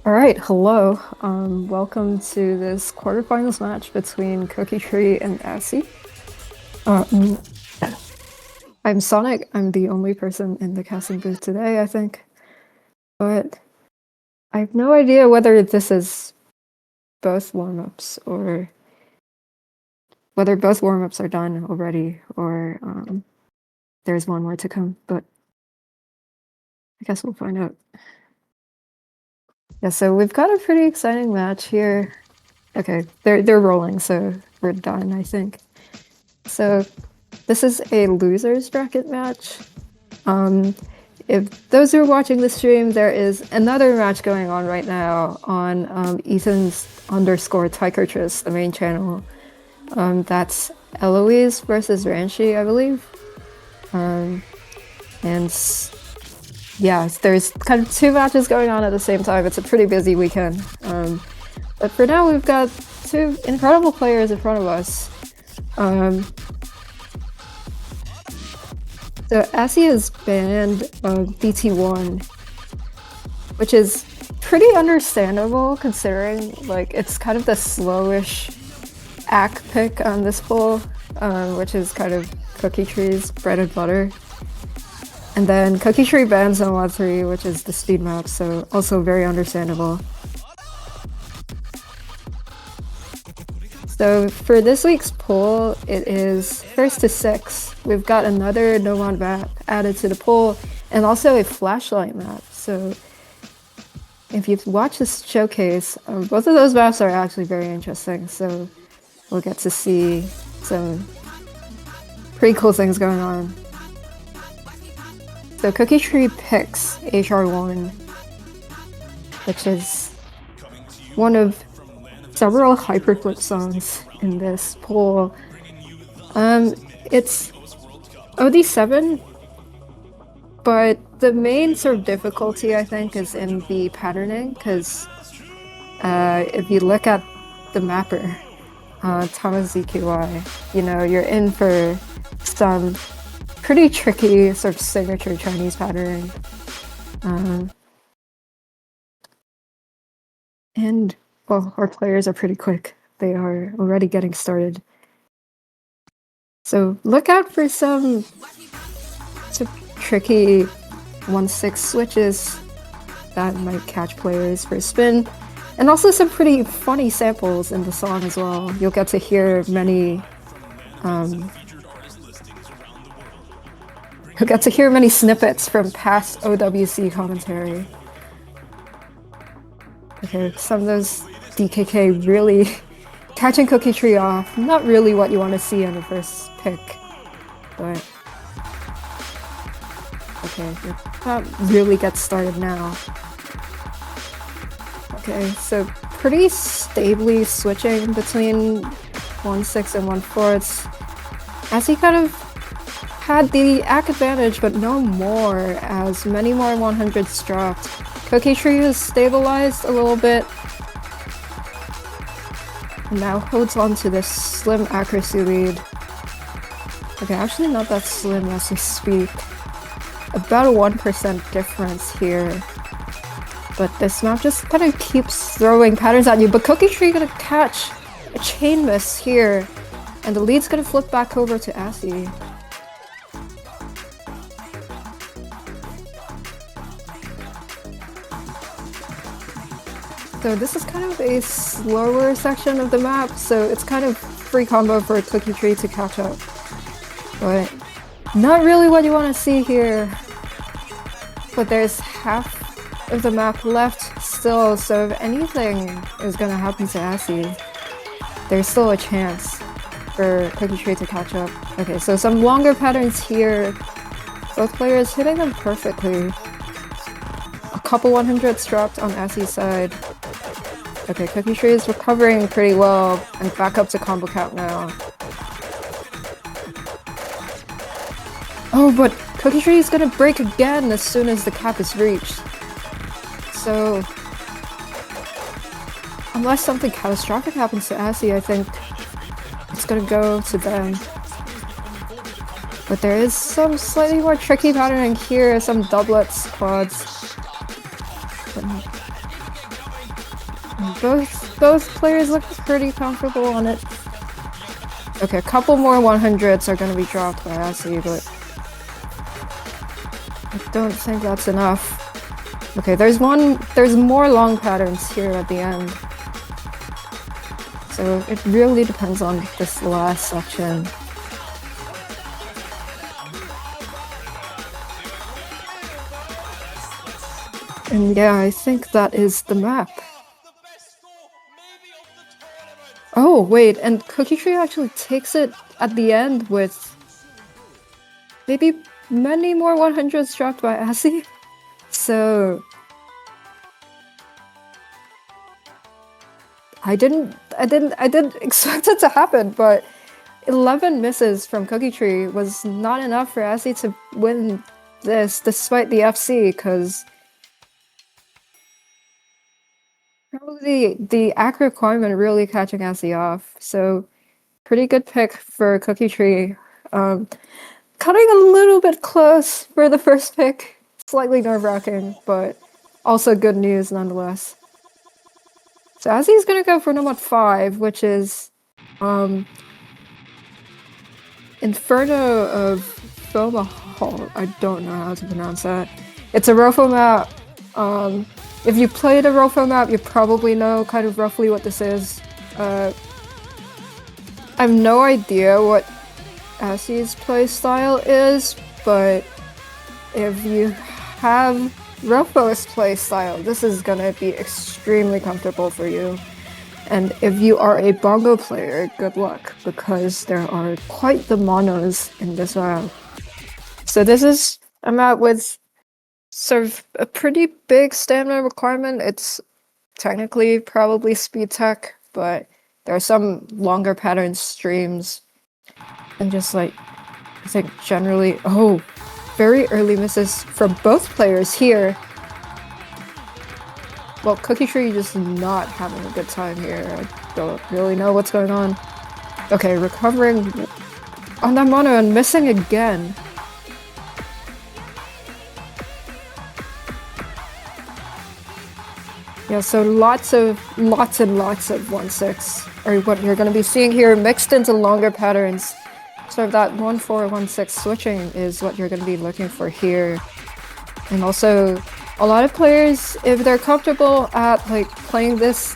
All right, hello. Welcome to this quarterfinals match between Cookie Tree and Assy. Um, I'm Sonic. I'm the only person in the casting booth today, I think. But I have no idea whether this is both warm-ups or whether both warm-ups are done already or there's one more to come, but I guess we'll find out. Yeah, so we've got a pretty exciting match here. Okay, they're rolling, so we're done, I think. So this is a losers bracket match. Um, if those who are watching the stream, there is another match going on right now on Ethan's underscore Tykertris, the main channel. That's Eloise versus Ranchi, I believe. And yeah, there's kind of two matches going on at the same time. It's a pretty busy weekend. But for now, we've got two incredible players in front of us. So Assy is banned BT1, which is pretty understandable considering like it's kind of the slowish ack pick on this pool, which is kind of Cookie Tree's bread and butter. And then Cookie Tree bans on 3, which is the speed map, so also very understandable. So for this week's poll, it is first to 6. We've got another Nomad map added to the poll, and also a flashlight map. So if you've watched this showcase, both of those maps are actually very interesting. So we'll get to see some pretty cool things going on. So Cookie Tree picks HR1, which is one of several hyperflip songs in this poll. It's OD7, but the main sort of difficulty I think is in the patterning, because if you look at the mapper, TamaZQY, you know, you're in for some pretty tricky sort of signature Chinese patterning. And well, our players are pretty quick. They are already getting started. So look out for some tricky 1-6 switches that might catch players for a spin. And also some pretty funny samples in the song as well. You'll get to hear many snippets from past OWC commentary. Okay, some of those DKK really catching Cookie Tree off. Not really what you want to see on the first pick, but okay, that really gets started now. Okay, so pretty stably switching between 1-6 and 1-4. As he kind of had the ack advantage, but no more, as many more 100s dropped. Cookie Tree has stabilized a little bit, and now holds on to this slim accuracy lead. Okay, actually not that slim as we speak. About a 1% difference here. But this map just kind of keeps throwing patterns at you, but Cookie Tree gonna catch a chain miss here, and the lead's gonna flip back over to Assy. So this is kind of a slower section of the map, so it's kind of free combo for Cookie Tree to catch up. But not really what you want to see here. But there's half of the map left still, so if anything is gonna happen to Assy, there's still a chance for Cookie Tree to catch up. Okay, so some longer patterns here. Both players hitting them perfectly. A couple 100s dropped on Assy's side. Okay, Cookie Tree is recovering pretty well, and back up to combo count now. Oh, but Cookie Tree is gonna break again as soon as the cap is reached. So, unless something catastrophic happens to Assy, I think it's gonna go to them. But there is some slightly more tricky patterning here, some doublets, quads. Both players look pretty comfortable on it. Okay, a couple more 100s are gonna be dropped by Assy, but I don't think that's enough. Okay, there's more long patterns here at the end. So it really depends on this last section. And yeah, I think that is the map. Oh, wait, and Cookie Tree actually takes it at the end with maybe many more 100s dropped by Assy. So I didn't expect it to happen, but 11 misses from Cookie Tree was not enough for Assy to win this despite the FC, because probably the act requirement really catching Assy off. So pretty good pick for Cookie Tree. Cutting a little bit close for the first pick. Slightly nerve-wracking, but also good news nonetheless. So Assy's gonna go for number 5, which is Inferno of Fomahal. I don't know how to pronounce that. It's a Rofo map. If you played a Rofo map, you probably know kind of roughly what this is. I have no idea what Assy's playstyle is, but if you have Rofo's playstyle, this is gonna be extremely comfortable for you. And if you are a bongo player, good luck, because there are quite the monos in this round. So this is a map with sort of a pretty big stamina requirement. It's technically probably speed tech, but there are some longer pattern streams. And just like, I think generally, oh, very early misses from both players here. Well, Cookie Tree just not having a good time here. I don't really know what's going on. Okay, recovering on that mono and missing again. Yeah, so lots and lots of 1-6 are what you're going to be seeing here, mixed into longer patterns. So that 1-4, 1-6 switching is what you're going to be looking for here. And also, a lot of players, if they're comfortable at like playing this,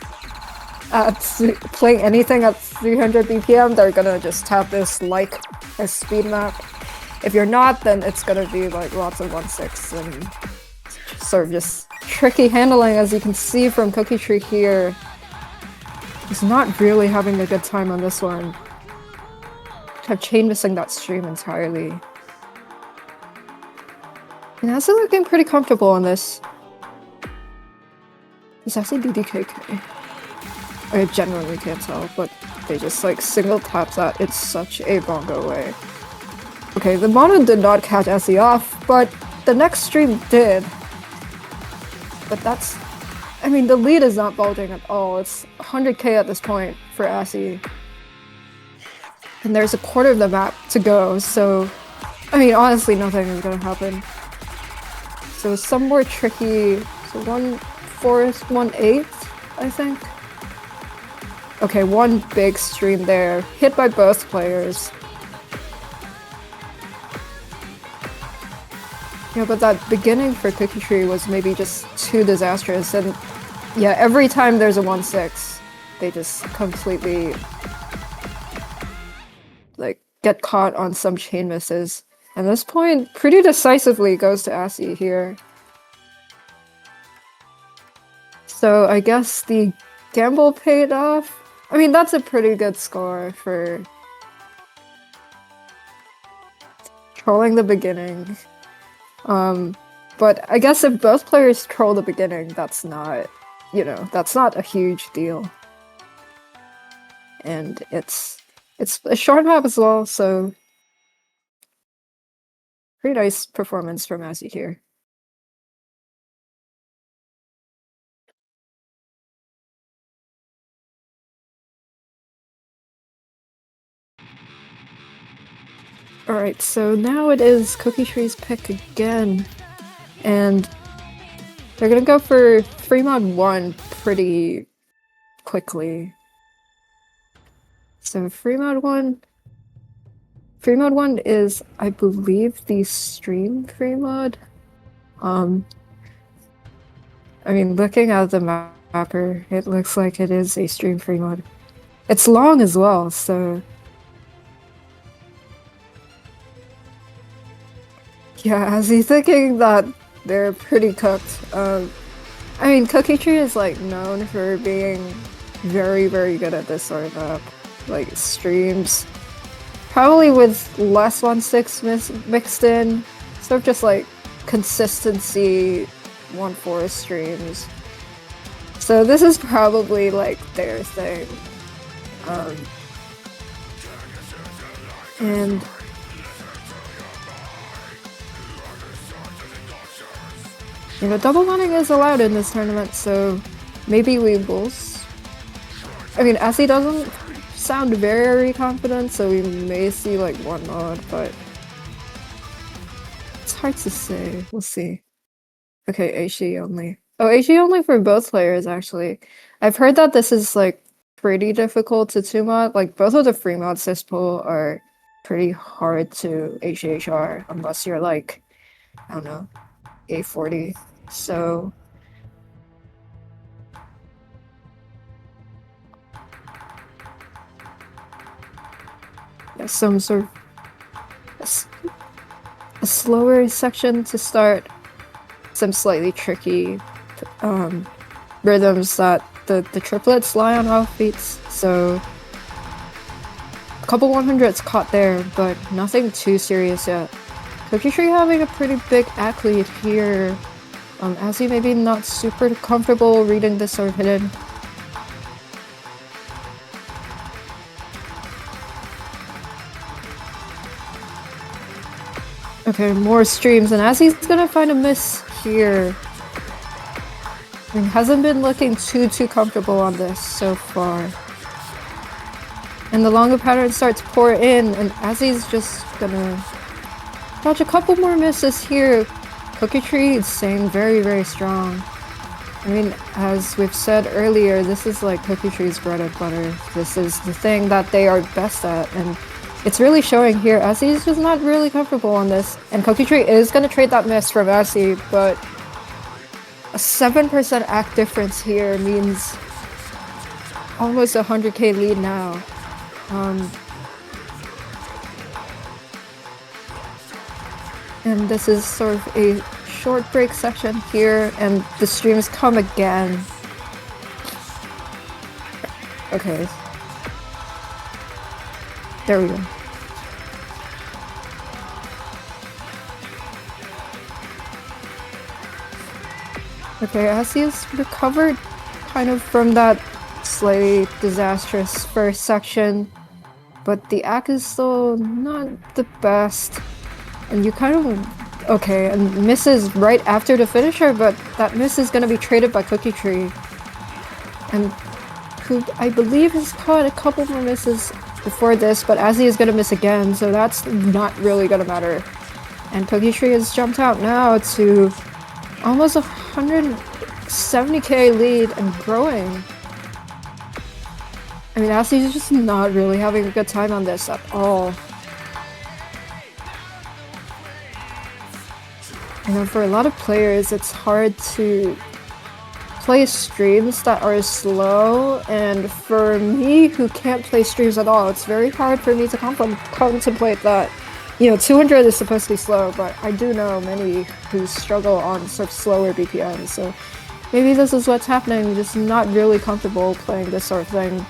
playing anything at 300 BPM, they're gonna just tap this like a speed map. If you're not, then it's gonna be like lots of 1-6 and sort of just tricky handling, as you can see from Cookie Tree here. He's not really having a good time on this one. I've chain missing that stream entirely. And that's looking pretty comfortable on this. It's actually DDKK. I genuinely can't tell, but they just like single tap that in such a bongo way. Okay, the mono did not catch Assy off, but the next stream did. But that's, I mean, the lead is not bulging at all. It's 100k at this point for Assy. And there's a quarter of the map to go, so I mean, honestly, nothing is gonna happen. So some more tricky, so 1-4, 1-8, I think. Okay, one big stream there, hit by both players. Yeah, but that beginning for Cookie Tree was maybe just too disastrous, and yeah, every time there's a 1-6, they just completely like get caught on some chain misses. And this point pretty decisively goes to Assy here. So I guess the gamble paid off. I mean, that's a pretty good score for trolling the beginning. But I guess if both players troll the beginning, that's not, you know, that's not a huge deal. And it's a short map as well, so pretty nice performance from Assy here. Alright, so now it is Cookie Tree's pick again. And they're gonna go for 3 mod 1 pretty quickly. So free mode 1. Free mode 1 is, I believe, the stream free mode. I mean, looking at the mapper, it looks like it is a stream free mode. It's long as well, so yeah, as he's thinking that they're pretty cooked. I mean, Cookie Tree is like known for being very, very good at this sort of map. Like streams, probably with less 1-6 mixed in, sort of just like consistency 1-4 streams. So this is probably like their thing. And you know, double running is allowed in this tournament, so maybe we will. I mean, Essie doesn't sound very confident, so we may see like one mod, but it's hard to say. We'll see. Okay, HE only. Oh, HE only for both players, actually. I've heard that this is like pretty difficult to 2-mod. Like, both of the free mods this pool are pretty hard to HHR unless you're like, I don't know, A40. So yeah, some sort of a slower section to start, some slightly tricky rhythms that the triplets lie on offbeats, so a couple 100s caught there, but nothing too serious yet. Cookie Tree having a pretty big act lead here. As he maybe not super comfortable reading this sort of hidden. Okay, more streams, and as he's gonna find a miss here. I mean, hasn't been looking too comfortable on this so far. And the longer pattern starts to pour in, and as he's just gonna dodge a couple more misses here. Cookie Tree is staying very, very strong. I mean, as we've said earlier, this is like Cookie Tree's bread and butter. This is the thing that they are best at, and it's really showing here. Essie's just not really comfortable on this, and Cookie Tree is gonna trade that miss from Essie, but a 7% act difference here means almost a 100k lead now. And this is sort of a short break section here, and the streams come again. Okay. There we go. Okay, Essie has recovered kind of from that slightly disastrous first section, but the act is still not the best. And you kind of... okay, and misses right after the finisher, but that miss is gonna be traded by Cookie Tree. And who I believe has caught a couple more misses before this, but Azzy is gonna miss again, so that's not really gonna matter. And Cookie Tree has jumped out now to almost 170k lead and growing. I mean, Azzy is just not really having a good time on this at all. You know, for a lot of players, it's hard to play streams that are slow, and for me, who can't play streams at all, it's very hard for me to contemplate that. You know, 200 is supposed to be slow, but I do know many who struggle on sort of slower BPM, so maybe this is what's happening, just not really comfortable playing this sort of thing.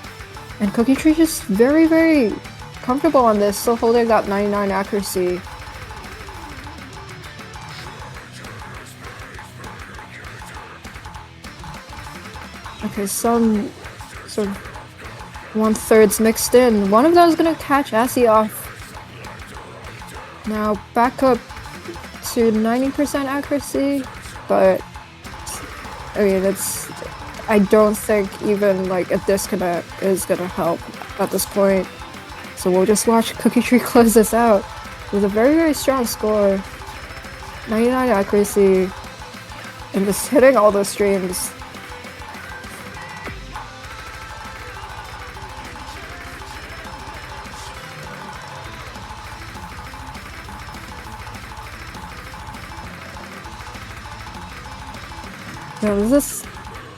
And Cookie Tree just very, very comfortable on this, still holding that 99 accuracy. Okay, some sort of 1/3s mixed in. One of those is gonna catch Assy off. Now back up to 90% accuracy, but I mean, I don't think even like a disconnect is gonna help at this point. So we'll just watch Cookie Tree close this out with a very, very strong score. 99 accuracy, and just hitting all those streams. Yeah, this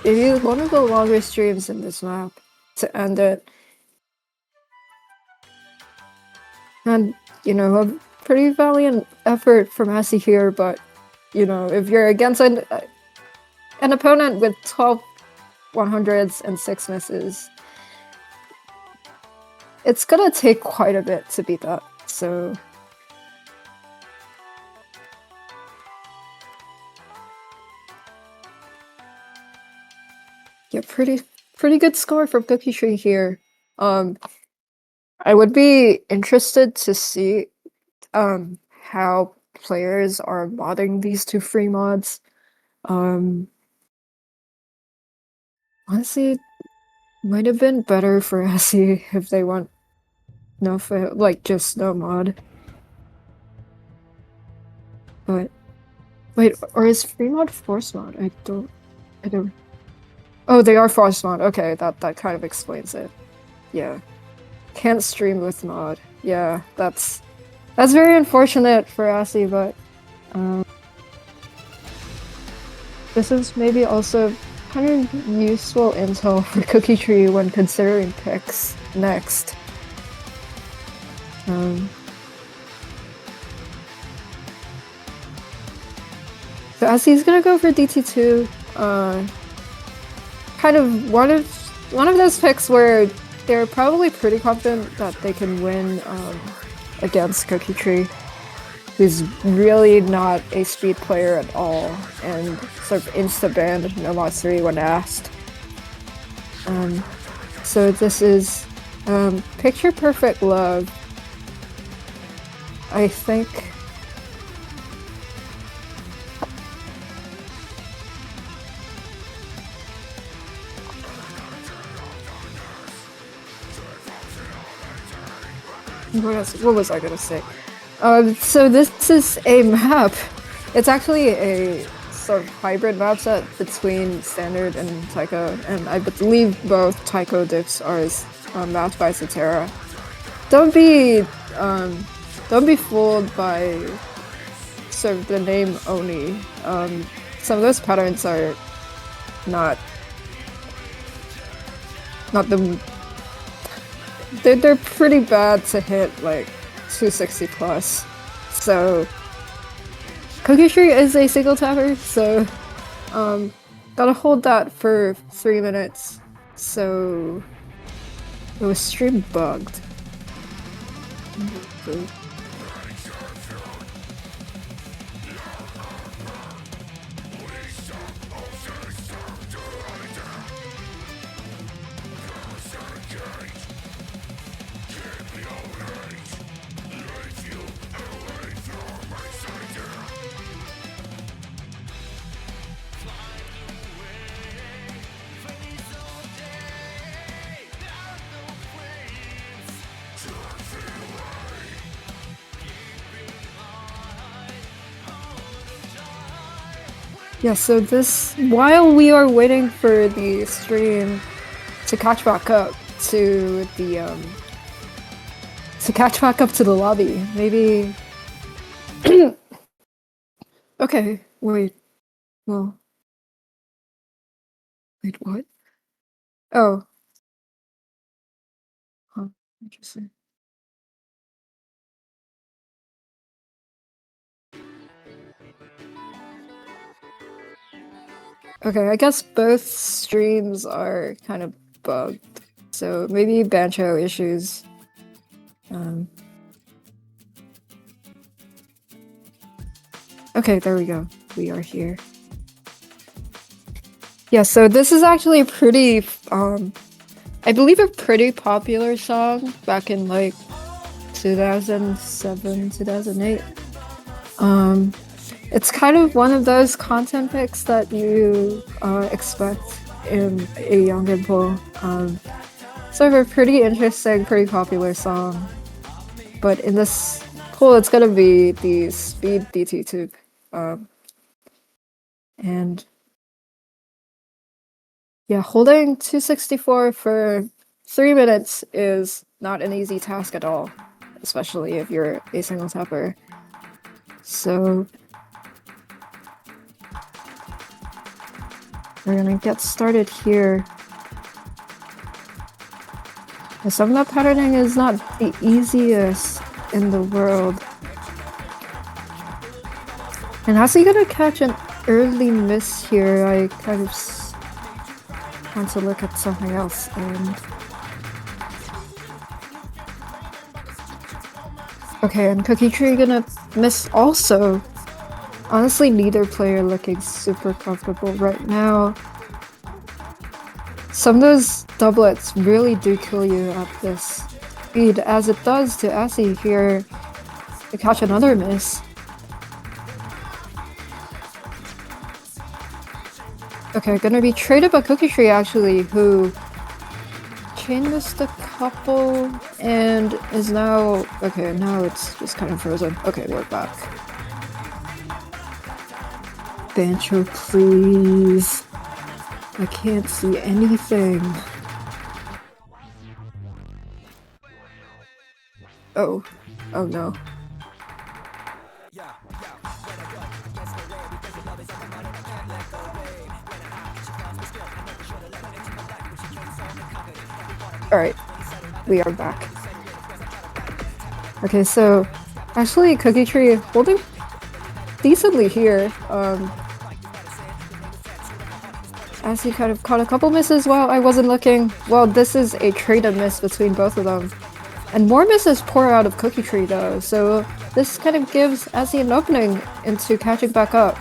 is one of the longest streams in this map to end it. And, you know, a pretty valiant effort from Essie here, but, you know, if you're against an opponent with 12 100s and 6 misses, it's gonna take quite a bit to beat that, so... Yeah, pretty good score from Cookie Tree here. I would be interested to see how players are modding these two free mods. Honestly, might have been better for SE if they went like just no mod. But wait, or is free mod force mod? I don't. Oh, they are force mod. Okay, that kind of explains it. Yeah, can't stream with mod. Yeah, that's very unfortunate for SE, but um, this is maybe also kind of useful intel for Cookie Tree when considering picks next. So as he's gonna go for DT2, kind of one of those picks where they're probably pretty confident that they can win against Cookie Tree, who's really not a speed player at all, and sort of insta-banned No Mods 3 when asked. So this is Picture Perfect Love. I think what was I gonna say? So this is a map. It's actually a sort of hybrid map set between Standard and Taiko, and I believe both Taiko diffs are mapped by Cetera. Don't be fooled by sort of the name Oni. Some of those patterns are not the they're pretty bad to hit like 260 plus. So Cookie Tree is a single tapper, so gotta hold that for 3 minutes. So it was stream bugged. Yeah, so while we are waiting for the stream to catch back up to the lobby, maybe... Okay, wait, well... Wait, what? Oh. Huh, interesting. Okay, I guess both streams are kind of bugged, so maybe Bancho issues. Okay, there we go. We are here. Yeah, so this is actually a pretty, I believe a pretty popular song back in like 2007, 2008. It's kind of one of those content picks that you expect in a young pool. Sort of a pretty interesting, pretty popular song. But in this pool, it's gonna be the Speed DT tube. And yeah, holding 264 for 3 minutes is not an easy task at all, especially if you're a single tapper. So We're gonna get started here. Some of that patterning is not the easiest in the world. And how's he gonna catch an early miss here? I kind of want to look at something else and... Okay, and Cookie Tree gonna miss also. Honestly, neither player looking super comfortable right now. Some of those doublets really do kill you at this speed, as it does to Essie here to catch another miss. Okay, gonna be traded by Cookie Tree actually, who chain missed a couple and is now... Okay, now it's just kind of frozen. Okay, we're back. Bancho, please. I can't see anything. Oh. Oh no. Alright. We are back. Okay, so actually Cookie Tree holding decently here. As he kind of caught a couple misses while I wasn't looking. Well, this is a trade-up miss between both of them. And more misses pour out of Cookie Tree though, so this kind of gives Essie an opening into catching back up.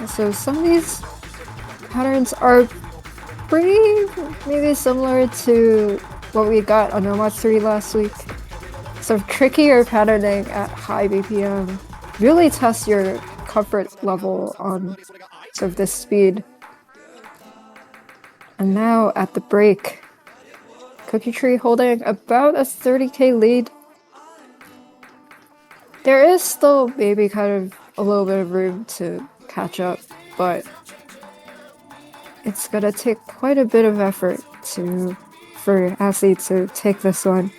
So some of these patterns are pretty maybe similar to what we got on Nomad 3 last week. So trickier patterning at high BPM really tests your comfort level on sort of this speed. And now at the break, Cookie Tree holding about a 30k lead. There is still maybe kind of a little bit of room to catch up, but it's gonna take quite a bit of effort for Essie to take this one.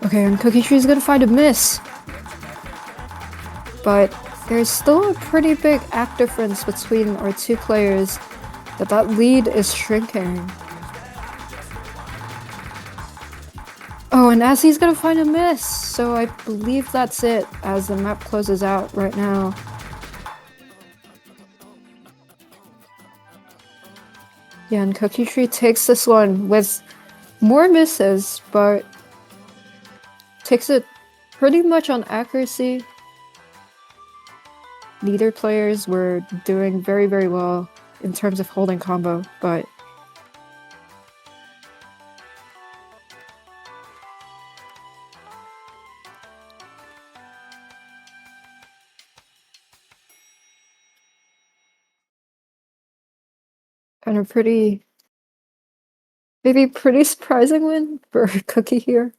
Okay, and Cookie Tree's gonna find a miss. But there's still a pretty big act difference between our two players, that lead is shrinking. Oh, and Essie's gonna find a miss, so I believe that's it as the map closes out right now. Yeah, and Cookie Tree takes this one with more misses, but takes it pretty much on accuracy. Neither players were doing very, very well in terms of holding combo, but kind of maybe pretty surprising win for Cookie here.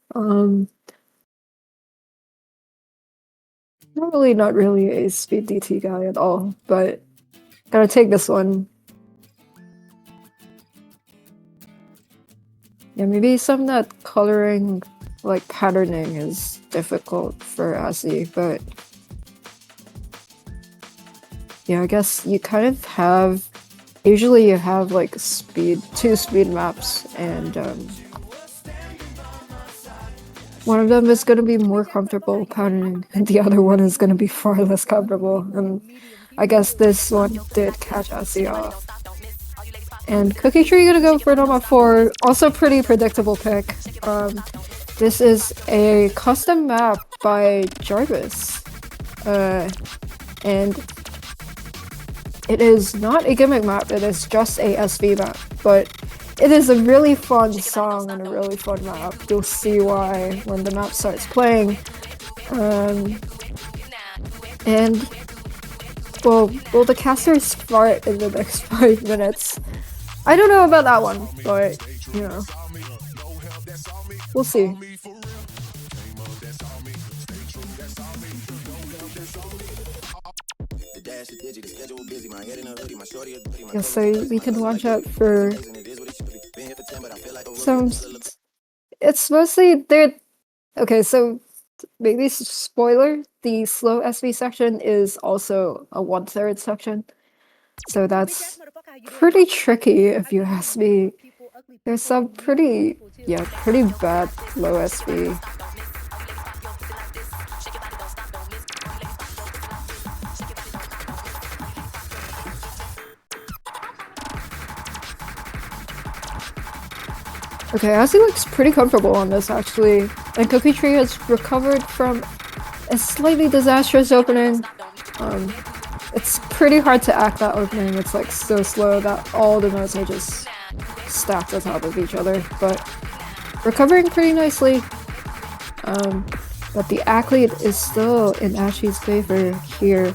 Not really a speed DT guy at all, but gotta take this one. Yeah, maybe some of that coloring, like patterning, is difficult for Essie, but yeah, I guess you kind of have... Usually you have like two speed maps, and one of them is going to be more comfortable patterning, and the other one is going to be far less comfortable. And I guess this one did catch Essie off. And Cookie Tree gonna go for number 4. Also pretty predictable pick. This is a custom map by Jarvis. And it is not a gimmick map, it is just a SV map. But it is a really fun song and a really fun map. You'll see why when the map starts playing. And well, will the casters fart in the next 5 minutes? I don't know about that one, but you know, we'll see. Yeah, so we can watch out for some. It's mostly there. Okay, so maybe spoiler: the slow SV section is also a 1/3 section, so that's pretty tricky if you ask me. There's some pretty bad low SV. Okay, Azzy looks pretty comfortable on this actually, and Cookie Tree has recovered from a slightly disastrous opening. It's pretty hard to act that opening. It's like so slow that all the notes are just stacked on top of each other, but recovering pretty nicely. But the act lead is still in Ashy's favor here.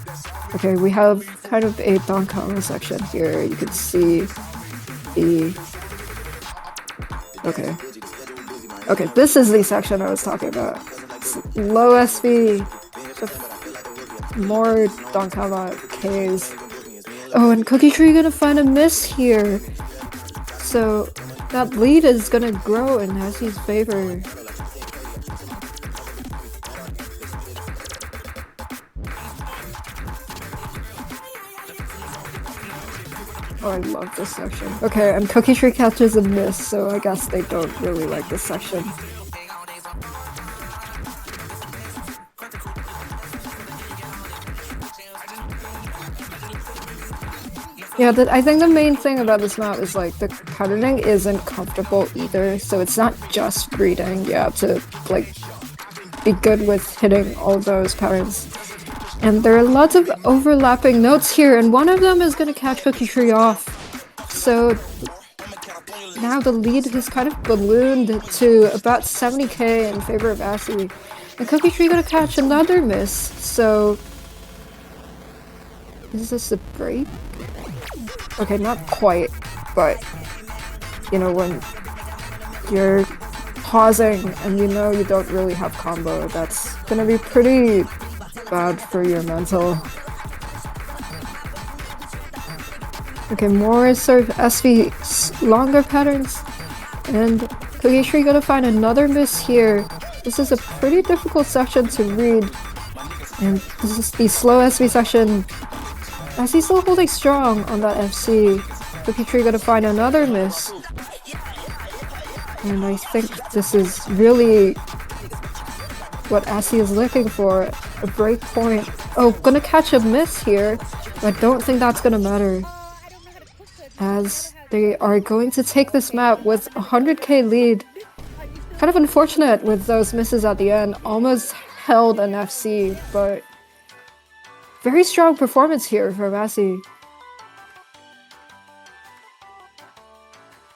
Okay, we have kind of a Donkama section here. You can see the... Okay, this is the section I was talking about. It's low SV, more Donkama Ks. Oh, and Cookie Tree gonna find a miss here. So that lead is gonna grow in Ashy's favor. Oh, I love this section. Okay, and Cookie Tree catches a miss, so I guess they don't really like this section. Yeah, I think the main thing about this map is like the patterning isn't comfortable either, so it's not just reading. You have to like be good with hitting all those patterns. And there are lots of overlapping notes here, and one of them is going to catch Cookie Tree off. So now the lead has kind of ballooned to about 70k in favor of Assy. And Cookie Tree going to catch another miss, so... Is this a break? Okay, not quite, but... You know, when you're pausing and you know you don't really have combo, that's gonna be pretty bad for your mental. Okay, more sort of SV longer patterns, and Cookie Tree gonna find another miss here. This is a pretty difficult section to read, and this is the slow SV section. Assy's still holding strong on that FC. Cookie Tree gonna find another miss, and I think this is really what Assy is looking for. A break point. Oh, gonna catch a miss here, but I don't think that's gonna matter, as they are going to take this map with 100k lead. Kind of unfortunate with those misses at the end. Almost held an FC, but very strong performance here from Assy.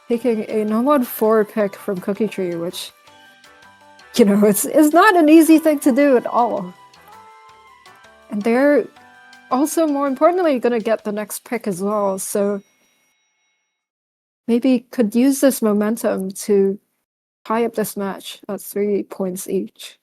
Taking a no-mod 4 pick from Cookie Tree, which, you know, it's not an easy thing to do at all. And they're also, more importantly, gonna get the next pick as well, so maybe could use this momentum to tie up this match at 3 points each.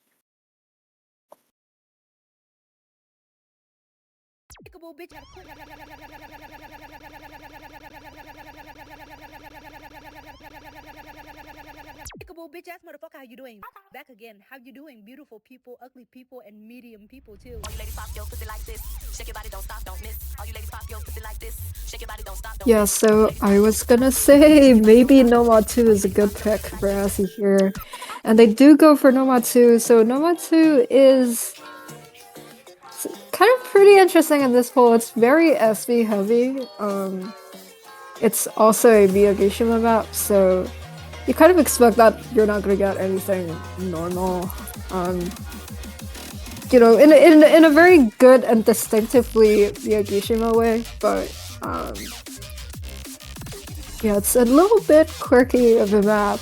Bitch ass motherfucker, how you doing? Back again. How you doing? Beautiful people, ugly people, and medium people too. All you ladies pop your pussy like this. Shake your body, don't stop, don't miss. All you ladies pop your pussy like this. Shake your body, don't stop, don't miss. Yeah, so I was gonna say maybe Nomad 2 is a good pick for Assy here. And they do go for Nomad 2, so Nomad 2 is kind of pretty interesting in this poll. It's very SV heavy. It's also a Miyagishima map, so you kind of expect that you're not gonna get anything normal. You know, in a very good and distinctively Miyagishima way, but yeah, it's a little bit quirky of a map.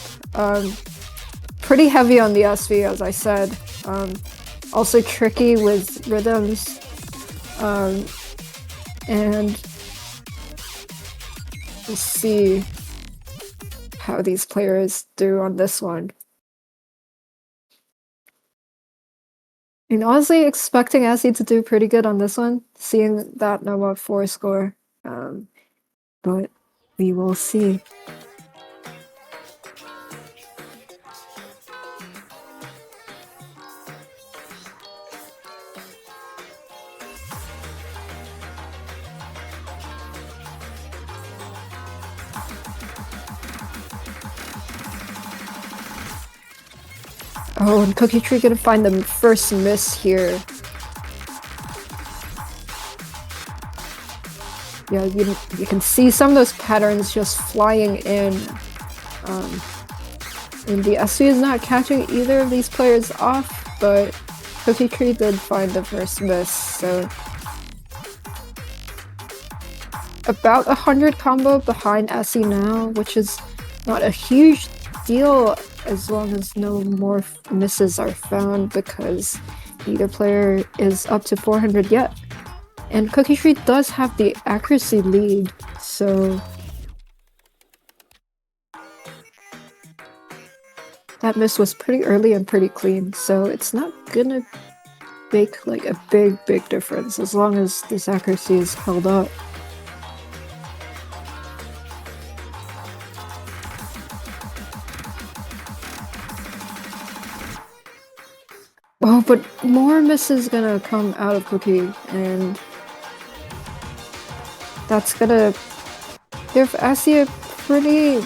Pretty heavy on the SV, as I said. Also tricky with rhythms. And we'll see how these players do on this one. And honestly, expecting Essie to do pretty good on this one, seeing that number 4 score. But we will see. Oh, and Cookie Tree gonna find the first miss here. Yeah, you can see some of those patterns just flying in. And the SC is not catching either of these players off, but Cookie Tree did find the first miss, so about 100 combo behind SE now, which is not a huge deal as long as no more misses are found because neither player is up to 400 yet. And Cookie Tree does have the accuracy lead, so that miss was pretty early and pretty clean, so it's not gonna make like a big difference as long as this accuracy is held up. Oh, but more misses gonna come out of Cookie, and that's gonna give Assie a pretty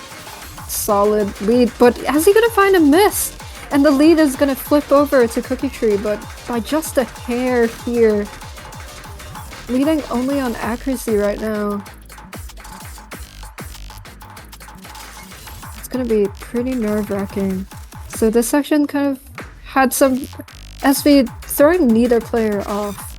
solid lead. But is he gonna find a miss? And the lead is gonna flip over to Cookie Tree, but by just a hair here. Leading only on accuracy right now. It's gonna be pretty nerve-wracking. So this section kind of had some SV throwing neither player off.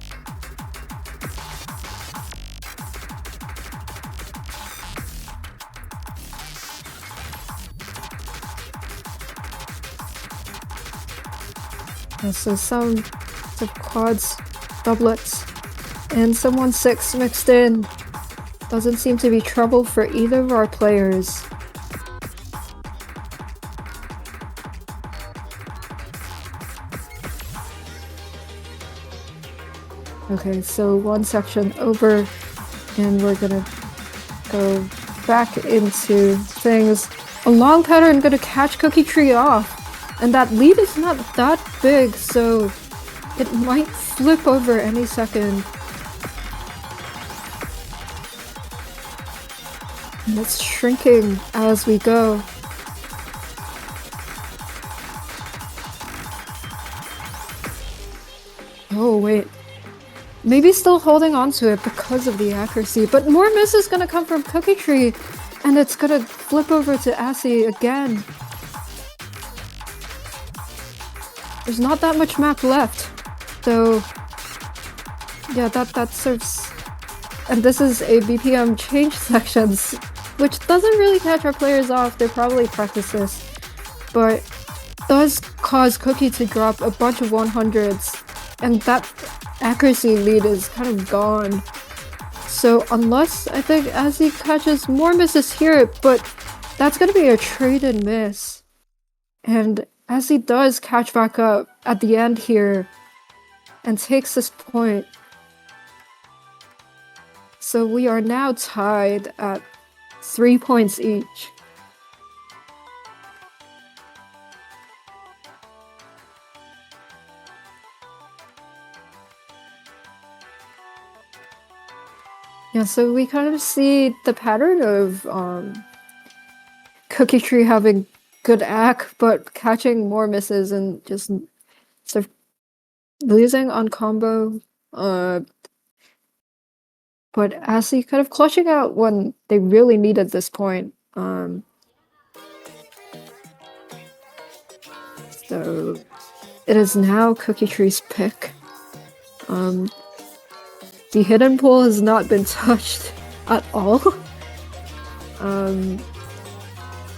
And so some quads, doublets, and some 1-6 mixed in. Doesn't seem to be trouble for either of our players. Okay, so one section over, and we're gonna go back into things. A long pattern gonna catch Cookie Tree off, and that lead is not that big, so it might flip over any second. And it's shrinking as we go. Oh, wait. Maybe still holding on to it because of the accuracy, but more miss is gonna come from Cookie Tree, and it's gonna flip over to Assie again. There's not that much map left, so yeah, that serves. And this is a BPM change sections, which doesn't really catch our players off. They probably practice this, but does cause Cookie to drop a bunch of 100s, and that accuracy lead is kind of gone. So unless, I think, as he catches more misses here, but that's gonna be a traded miss. And as he does catch back up at the end here and takes this point. So we are now tied at 3 points each. Yeah, so we kind of see the pattern of Cookie Tree having good act, but catching more misses and just sort of losing on combo. But Assie kind of clutching out when they really needed this point. So it is now Cookie Tree's pick. The hidden pool has not been touched at all.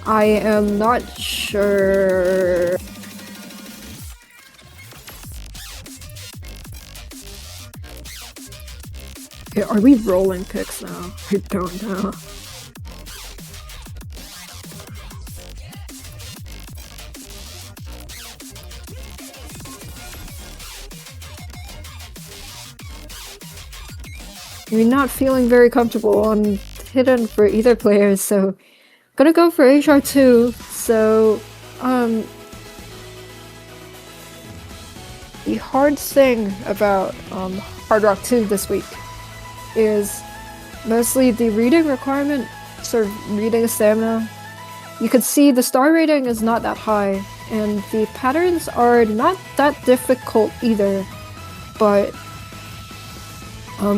I am not sure. Okay, are we rolling picks now? I don't know. Maybe not feeling very comfortable on hidden for either player, so gonna go for HR2. So, the hard thing about Hard Rock 2 this week is mostly the reading requirement, sort of reading stamina. You could see the star rating is not that high, and the patterns are not that difficult either, but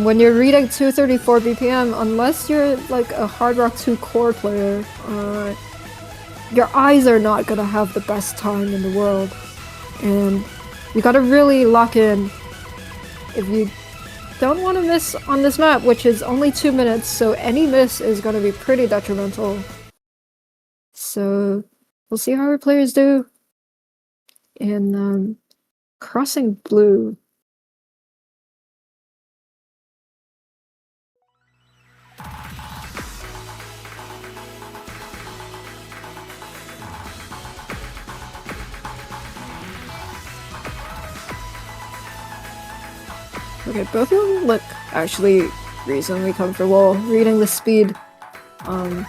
when you're reading 234 BPM, unless you're like a Hard Rock 2 core player, your eyes are not gonna have the best time in the world, and you gotta really lock in if you don't want to miss on this map, which is only 2 minutes, so any miss is gonna be pretty detrimental. So we'll see how our players do in crossing blue. Okay, both of them look actually reasonably comfortable reading the speed. I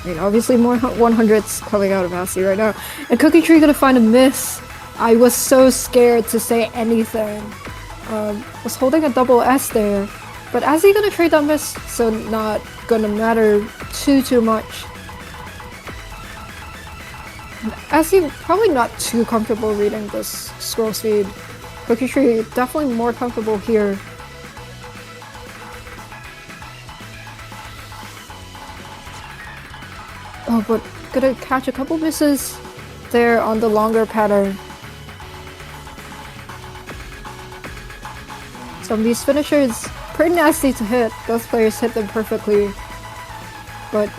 mean, obviously more 100s coming out of Assy right now. And Cookie Tree gonna find a miss. I was so scared to say anything. Was holding a double S there. But Assy gonna trade that miss, so not gonna matter too much. Assy probably not too comfortable reading this scroll speed. Cookie Tree definitely more comfortable here. Oh, but gonna catch a couple misses there on the longer pattern. Some of these finishers, pretty nasty to hit. Both players hit them perfectly. But,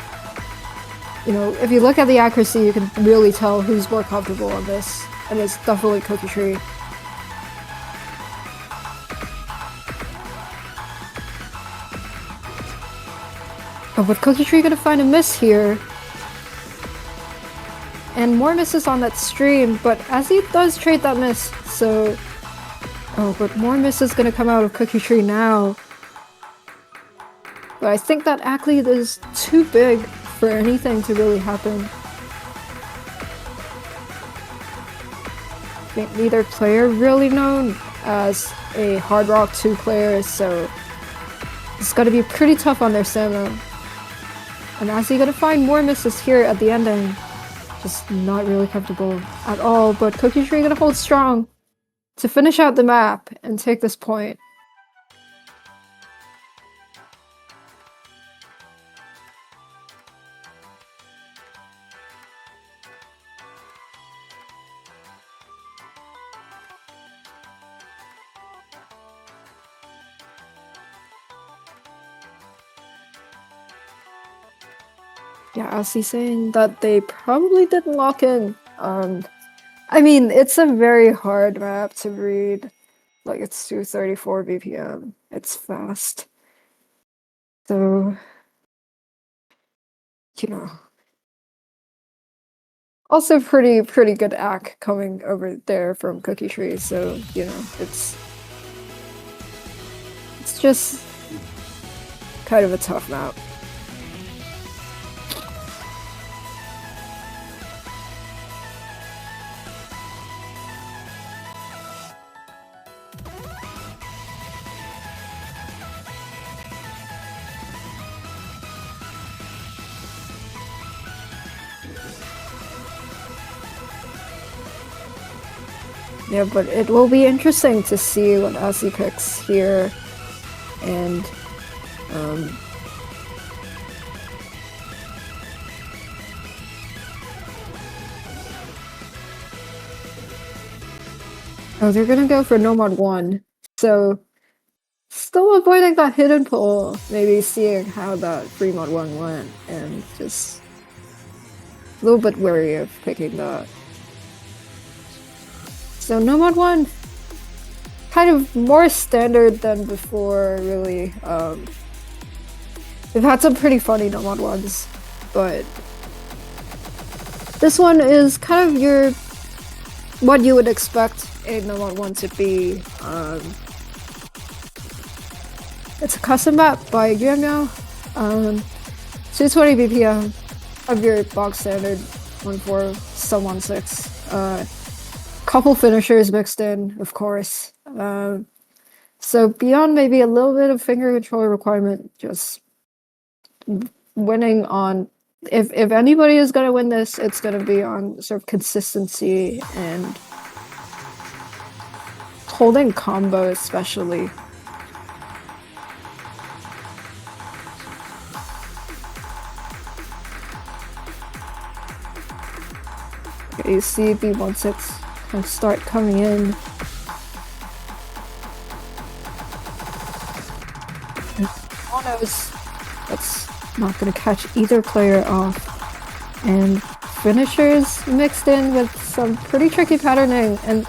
you know, if you look at the accuracy, you can really tell who's more comfortable on this. And it's definitely Cookie Tree. Oh, but Cookie Tree gonna find a miss here. And more misses on that stream, but as he does trade that miss, so... Oh, but more misses gonna come out of Cookie Tree now. But I think that Ackley is too big for anything to really happen. I think neither player really known as a Hard Rock 2 player, so... It's gonna be pretty tough on their stamina. And as he gonna find more misses here at the ending. Just not really comfortable at all, but Cookie Tree gonna hold strong to finish out the map and take this point. Yeah, as he's saying that they probably didn't lock in. I mean, it's a very hard map to read. Like, it's 234 BPM. It's fast. So, you know. Also pretty good act coming over there from Cookie Tree, so, you know, it's just kind of a tough map. Yeah, but it will be interesting to see what Assy picks here, and oh, they're gonna go for No Mod 1, so still avoiding that hidden pull, maybe seeing how that free Mod 1 went, and just a little bit wary of picking that. So No Mod 1, kind of more standard than before, really. We've had some pretty funny No Mod 1s, but this one is kind of your what you would expect a number one to be. It's a custom map by Yuemyo. 220 BPM of your box standard 1-4 sub 1-6. Couple finishers mixed in, of course. So beyond maybe a little bit of finger control requirement, just winning on if anybody is gonna win this, it's gonna be on sort of consistency and holding combo especially. Okay, you see the 1-6 kind of start coming in. Monos, that's not gonna catch either player off. And finishers mixed in with some pretty tricky patterning, and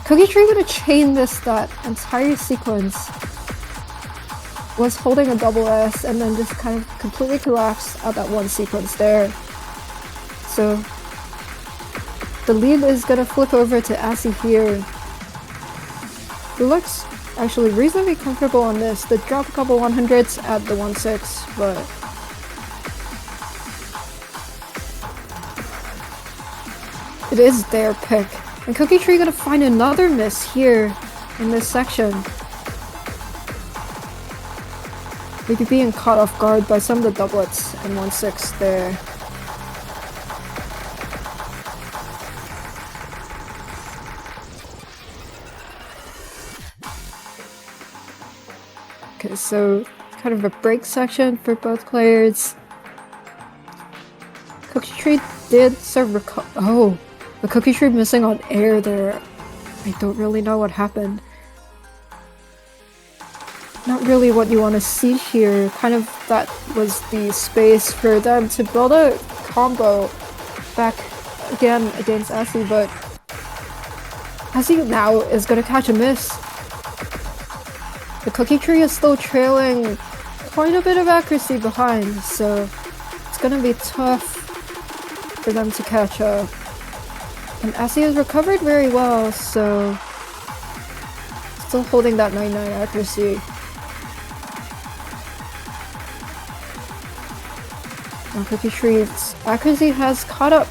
Cookie Tree would have chained that entire sequence. Was holding a double S and then just kind of completely collapsed at that one sequence there. So the lead is gonna flip over to Assy here, who looks actually reasonably comfortable on this. They drop a couple 100s at the 1-6, but it is their pick. And Cookie Tree gonna find another miss here in this section. Maybe being caught off guard by some of the doublets in 1-6 there. Okay, so kind of a break section for both players. Cookie Tree did sort of oh, the Cookie Tree missing on air there. I don't really know what happened. Not really what you want to see here. Kind of that was the space for them to build a combo back again against Assy, but Assy now is going to catch a miss. The Cookie Tree is still trailing quite a bit of accuracy behind, so it's going to be tough for them to catch up. And Assy has recovered very well, so still holding that 99 accuracy. Now Cookie Tree's accuracy has caught up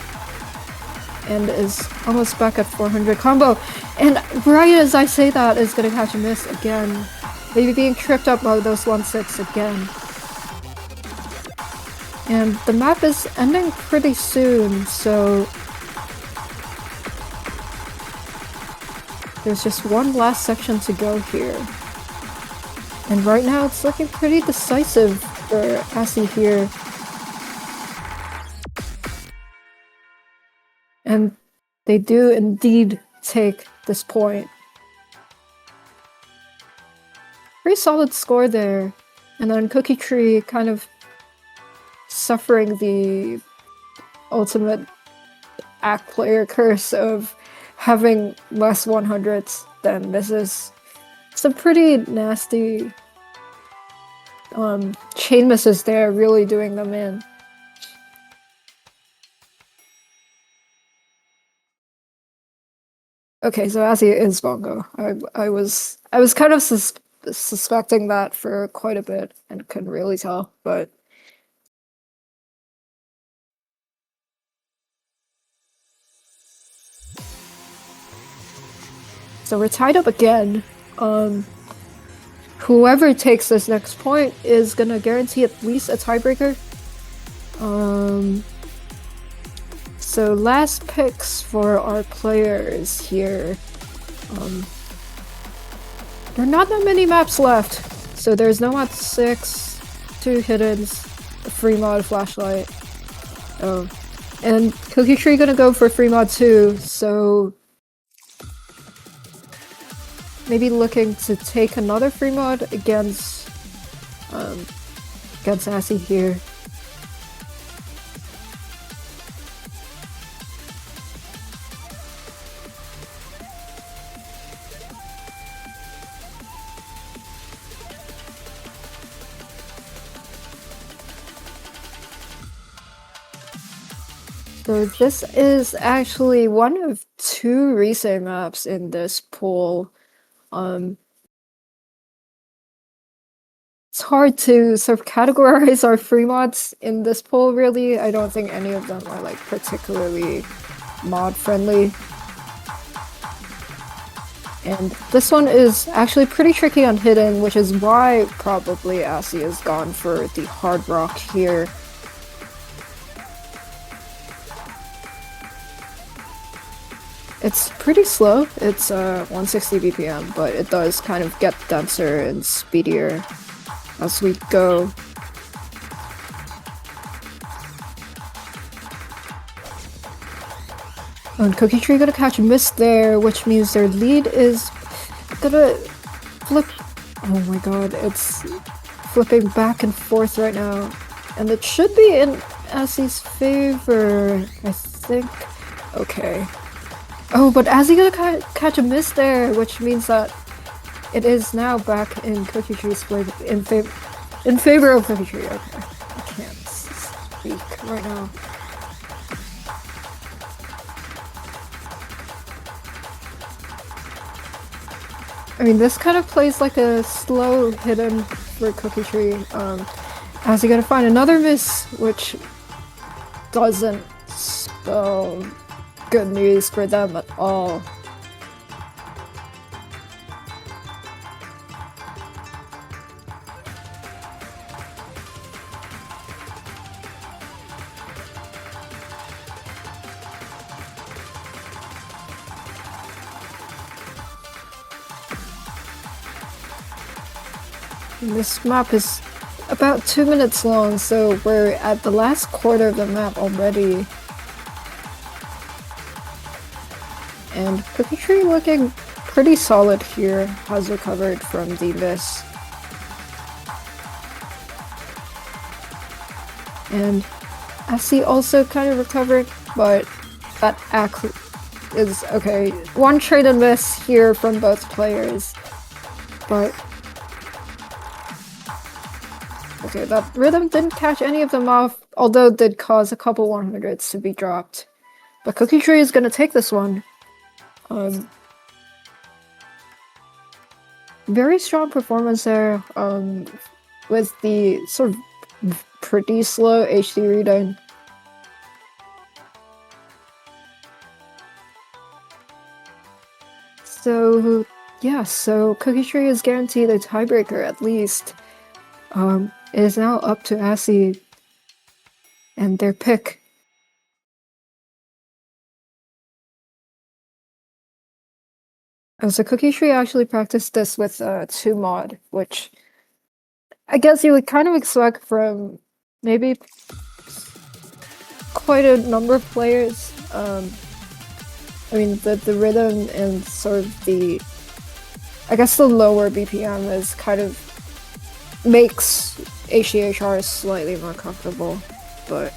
and is almost back at 400 combo. And right as I say that, is gonna catch a miss again. Maybe being tripped up by those 1-6 again. And the map is ending pretty soon, so there's just one last section to go here. And right now it's looking pretty decisive for Assy here. And they do indeed take this point. Pretty solid score there. And then Cookie Tree kind of suffering the ultimate act player curse of having less 100s than misses. Some pretty nasty chain misses there, really doing them in. Okay, so Assy is Bongo. I was kind of suspecting that for quite a bit and couldn't really tell, but so we're tied up again. Whoever takes this next point is gonna guarantee at least a tiebreaker. So last picks for our players here. There are not that many maps left. So there's no mod 6, 2 hiddens, a free mod flashlight. Oh, and Cookie Tree gonna go for free mod 2, so maybe looking to take another free mod against Assy here. So this is actually one of two recent maps in this pool. Um, it's hard to sort of categorize our free mods in this pool, really. I don't think any of them are like particularly mod friendly. And this one is actually pretty tricky on hidden, which is why probably Assi has gone for the hard rock here. It's pretty slow. It's 160 BPM, but it does kind of get denser and speedier as we go. And Cookie Tree gonna catch a miss there, which means their lead is gonna flip. Oh my god, it's flipping back and forth right now. And it should be in Assie's favor, I think. Okay. Oh, but Azzy gonna catch a miss there, which means that it is now back in Cookie Tree's favor, in favor of Cookie Tree. Okay, I can't speak right now. I mean, this kind of plays like a slow hidden for Cookie Tree. Azzy gonna find another miss, which doesn't spell good news for them at all. And this map is about 2 minutes long, so we're at the last quarter of the map already. And Cookie Tree looking pretty solid here, has recovered from the miss. And Assi also kind of recovered, but that act is okay. One trade and miss here from both players, but okay, that rhythm didn't catch any of them off, although it did cause a couple 100s to be dropped. But Cookie Tree is gonna take this one. Very strong performance there, with the sort of pretty slow HD reading. So yeah, so Cookie Tree is guaranteed a tiebreaker at least. It is now up to Assi and their pick. So Cookie Tree actually practiced this with 2 mod, which I guess you would kind of expect from maybe quite a number of players. I mean, the rhythm and sort of the, I guess the lower BPM is kind of makes HDHR slightly more comfortable, but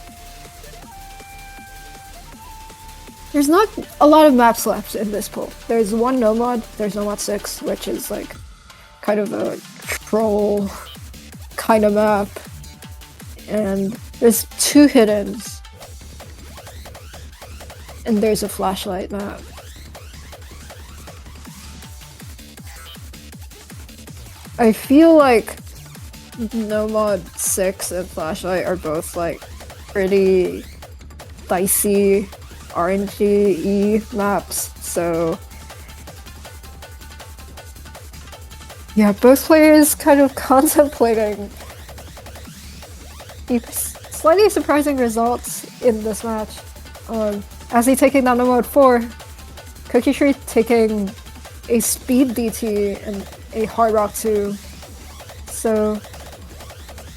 there's not a lot of maps left in this pool. There's one no mod, there's no mod 6, which is like kind of a troll kind of map, and there's 2 hiddens, and there's a flashlight map. I feel like no mod 6 and flashlight are both like pretty dicey RNG-y maps, so yeah, both players kind of contemplating the slightly surprising results in this match. Azzy taking down the mode 4, Cookie Tree taking a speed DT and a hard rock 2. So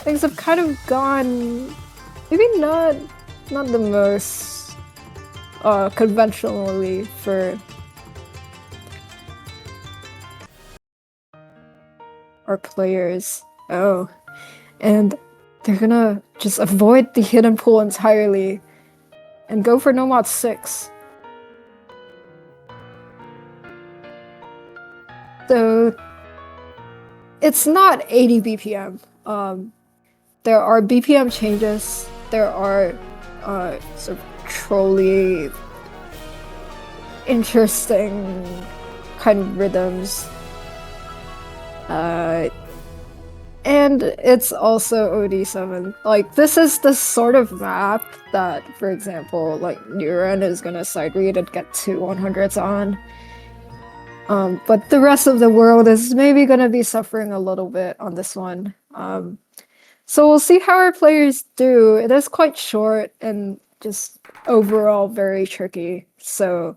things have kind of gone maybe not the most conventionally for our players. Oh, and they're gonna just avoid the hidden pool entirely and go for no mod 6. So it's not 80 BPM. There are BPM changes. There are sort of trolley interesting kind of rhythms. Uh, and it's also OD7. Like, this is the sort of map that, for example, like, Neuron is gonna side read and get 2 100s on. But the rest of the world is maybe gonna be suffering a little bit on this one. So we'll see how our players do. It is quite short and just overall very tricky. So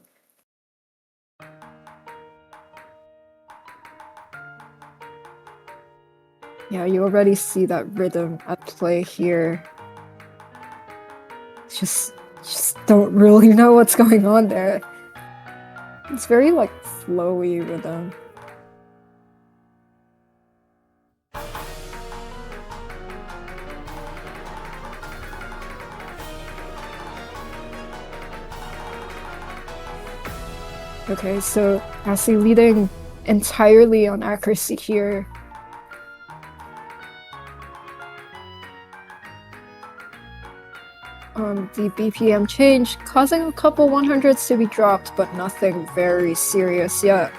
yeah, you already see that rhythm at play here. Just don't really know what's going on there. It's very like flowy rhythm. Okay, so Ashley leading entirely on accuracy here. The BPM change, causing a couple 100s to be dropped, but nothing very serious yet.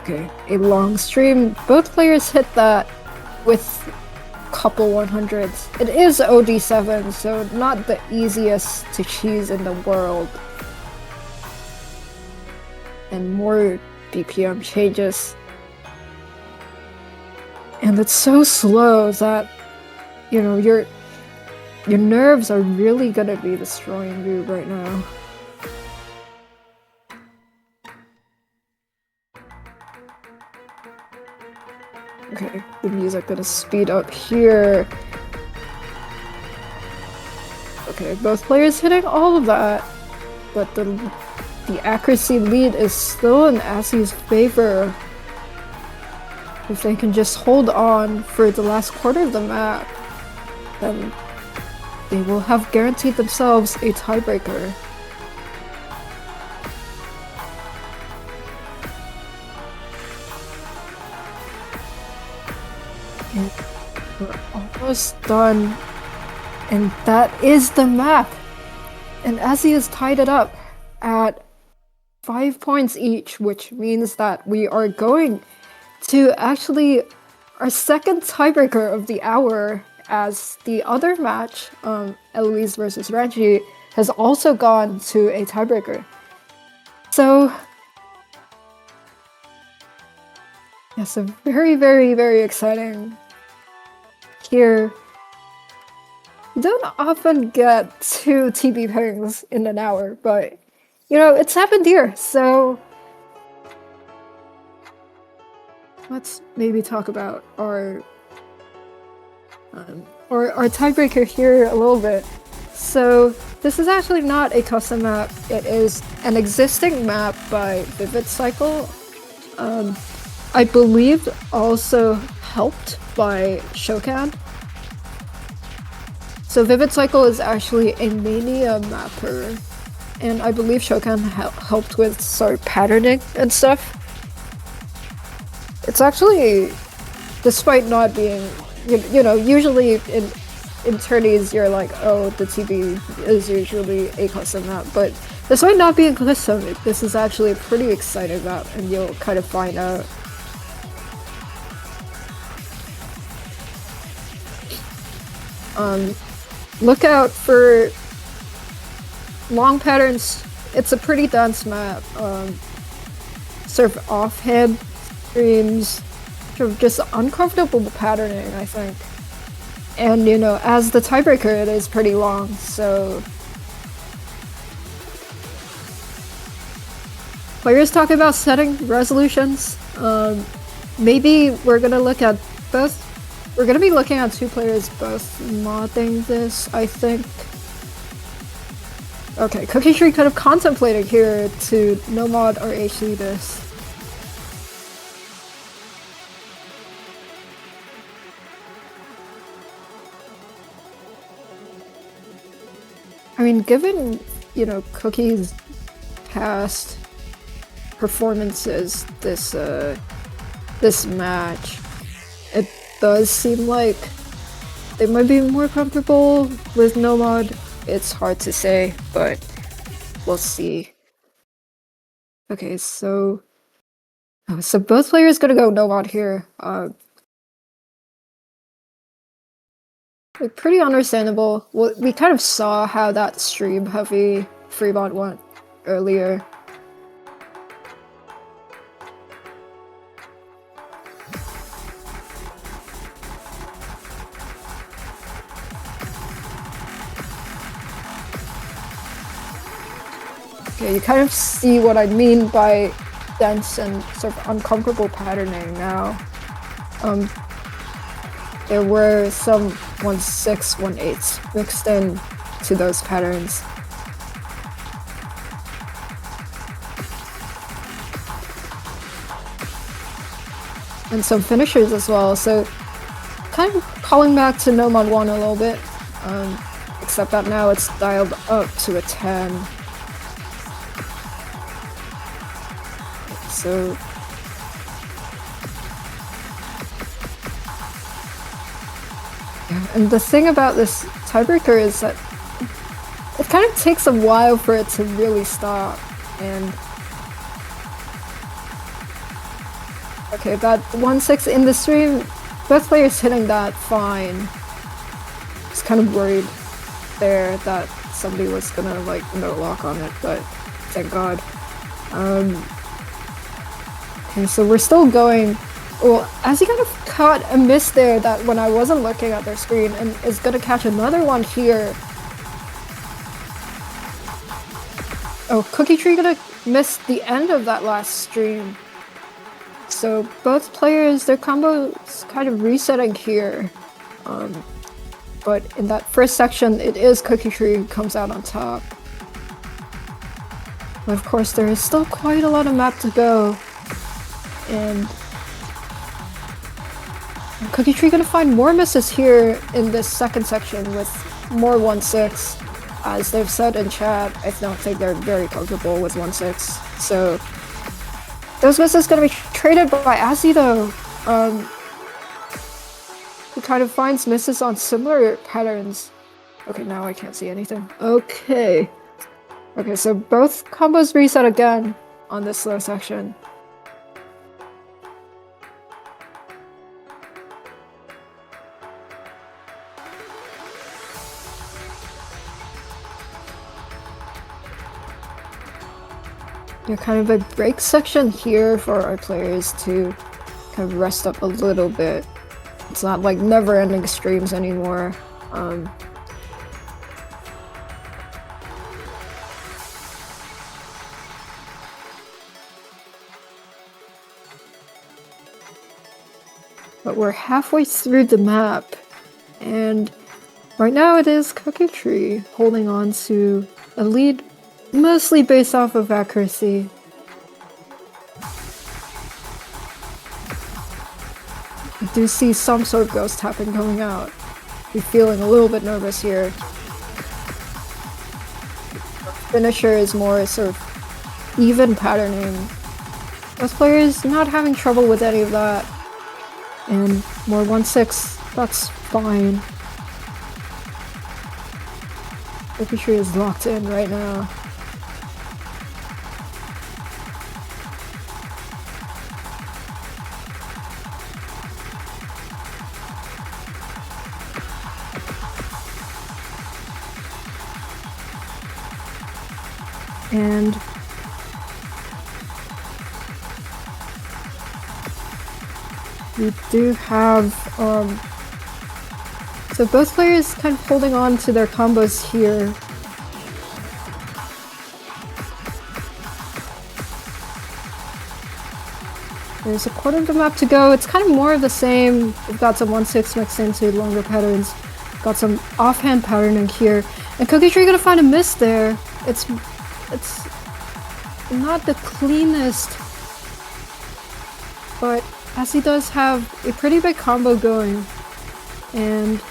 Okay, a long stream. Both players hit that with couple 100s. It is OD7, so not the easiest to cheese in the world. And more BPM changes. And it's so slow that, you know, your nerves are really gonna be destroying you right now. Okay, the music gonna speed up here. Okay, both players hitting all of that, but the accuracy lead is still in Assie's favor. If they can just hold on for the last quarter of the map, then they will have guaranteed themselves a tiebreaker. And we're almost done. And that is the map. And Assie has tied it up at 5 points each, which means that we are going to actually our second tiebreaker of the hour, as the other match, Eloise versus Reggie, has also gone to a tiebreaker. So, yeah, so very, very, very exciting here. You don't often get 2 TB pings in an hour, but, you know, it's happened here, so let's maybe talk about our tiebreaker here a little bit. So this is actually not a custom map. It is an existing map by Vivid Cycle. I believe also helped by Shokan. So Vivid Cycle is actually a Mania mapper, and I believe Shokan helped with sort of patterning and stuff. It's actually, despite not being, you know, usually in tourneys you're like, oh, the TB is usually a custom map, but despite not being custom, this is actually a pretty exciting map, and you'll kind of find out. Look out for long patterns. It's a pretty dense map. Sort of offhand streams, sort of just uncomfortable patterning, I think. And, you know, as the tiebreaker, it is pretty long, so players talk about setting resolutions. Maybe we're gonna look at both. We're gonna be looking at 2 players both modding this, I think. Okay, Cookie Tree kind of contemplating here to no mod or HD this. I mean, given, you know, Cookie's past performances this match, it does seem like they might be more comfortable with no mod. It's hard to say, but we'll see. Okay, so both players gonna go no mod here. Like, pretty understandable. Well, we kind of saw how that stream heavy Fremont went earlier. Okay, you kind of see what I mean by dense and sort of uncomfortable patterning now. There were some 1/6, 1/8 mixed in to those patterns. And some finishers as well, so kind of calling back to No Mod 1 a little bit, except that now it's dialed up to a 10. So yeah, and the thing about this tiebreaker is that it kind of takes a while for it to really stop, and okay, that 1/6 in the stream, both players hitting that fine. Just kind of worried there that somebody was gonna like no lock on it, but thank God. Okay, so we're still going. Well, as he kind of caught a miss there that when I wasn't looking at their screen, and is gonna catch another one here. Oh, Cookie Tree gonna miss the end of that last stream. So both players, their combo's kind of resetting here. But in that first section, it is Cookie Tree who comes out on top. But of course, there is still quite a lot of map to go. And Cookie Tree gonna find more misses here in this second section with more 1/6. As they've said in chat, I don't think they're very comfortable with 1/6. So those misses gonna be traded by Azzy though. He kind of finds misses on similar patterns. Okay, now I can't see anything. Okay. Okay, so both combos reset again on this slow section. They're kind of a break section here for our players to kind of rest up a little bit. It's not like never-ending streams anymore. But we're halfway through the map, and right now it is Cookie Tree holding on to a lead mostly based off of accuracy. I do see some sort of ghost tapping coming out. We're feeling a little bit nervous here. Finisher is more sort of even patterning. Those players not having trouble with any of that. And more 1/6, that's fine. Cookie Tree is locked in right now. And we do have, so both players kind of holding on to their combos here. There's a quarter of the map to go. It's kind of more of the same. We've got some 1/6 mixed into longer patterns. Got some offhand patterning here. And Cookie Tree gonna find a miss there. It's not the cleanest, but as he does have a pretty big combo going, and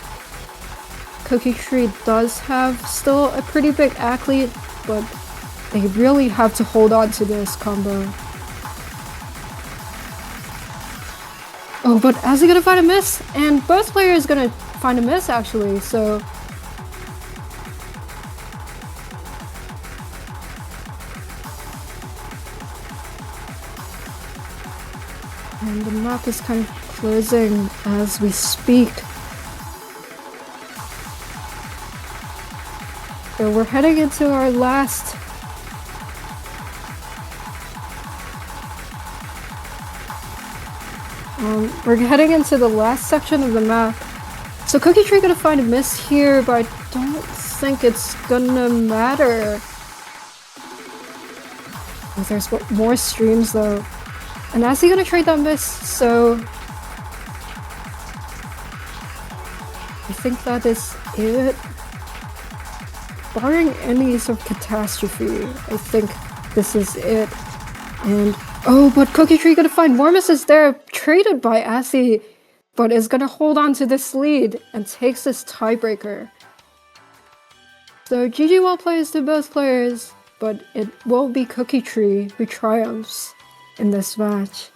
Cookie Tree does have still a pretty big athlete, but they really have to hold on to this combo. Oh, but is he gonna find a miss? And both players gonna find a miss actually, so And the map is kind of closing as we speak. So we're heading into our last we're heading into the last section of the map. So Cookie Tree gonna find a miss here, but I don't think it's gonna matter. Oh, there's more streams though. And Assy gonna trade that miss, so I think that is it. Barring any sort of catastrophe, I think this is it. And oh, but Cookie Tree gonna find more misses there, traded by Assy, but is gonna hold on to this lead and takes this tiebreaker. So GG well plays to both players, but it will be Cookie Tree who triumphs in this match.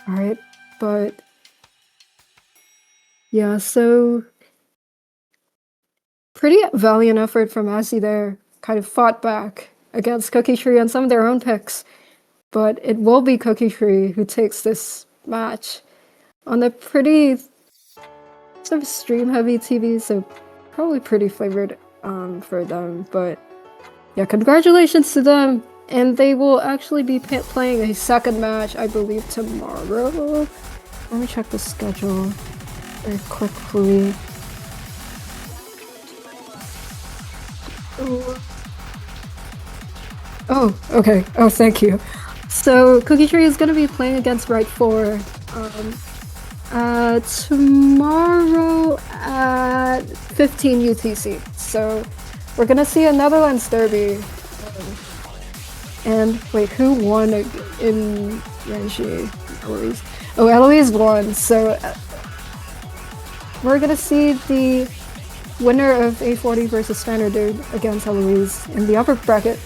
Alright, but yeah, so pretty valiant effort from Assy there. Kind of fought back against Cookie Tree on some of their own picks, but it will be Cookie Tree who takes this match on a pretty sort of stream-heavy TV, so probably pretty favored for them. But yeah, congratulations to them, and they will actually be playing a second match, I believe, tomorrow. Let me check the schedule very quickly. Oh, okay. Oh, thank you. So Cookie Tree is going to be playing against Right 4 tomorrow at 15 UTC. So we're going to see a Netherlands derby. And wait, who won in Renji? Eloise. Oh, Eloise won. So we're going to see the winner of A40 versus Standard Dude against Eloise in the upper bracket.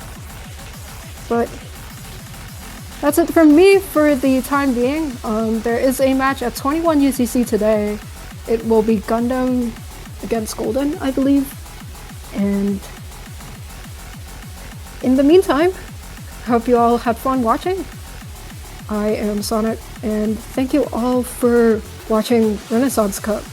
But that's it from me for the time being. There is a match at 21 UCC today. It will be Gundam against Golden, I believe. And in the meantime, hope you all had fun watching. I am Sonic, and thank you all for watching Renaissance Cup.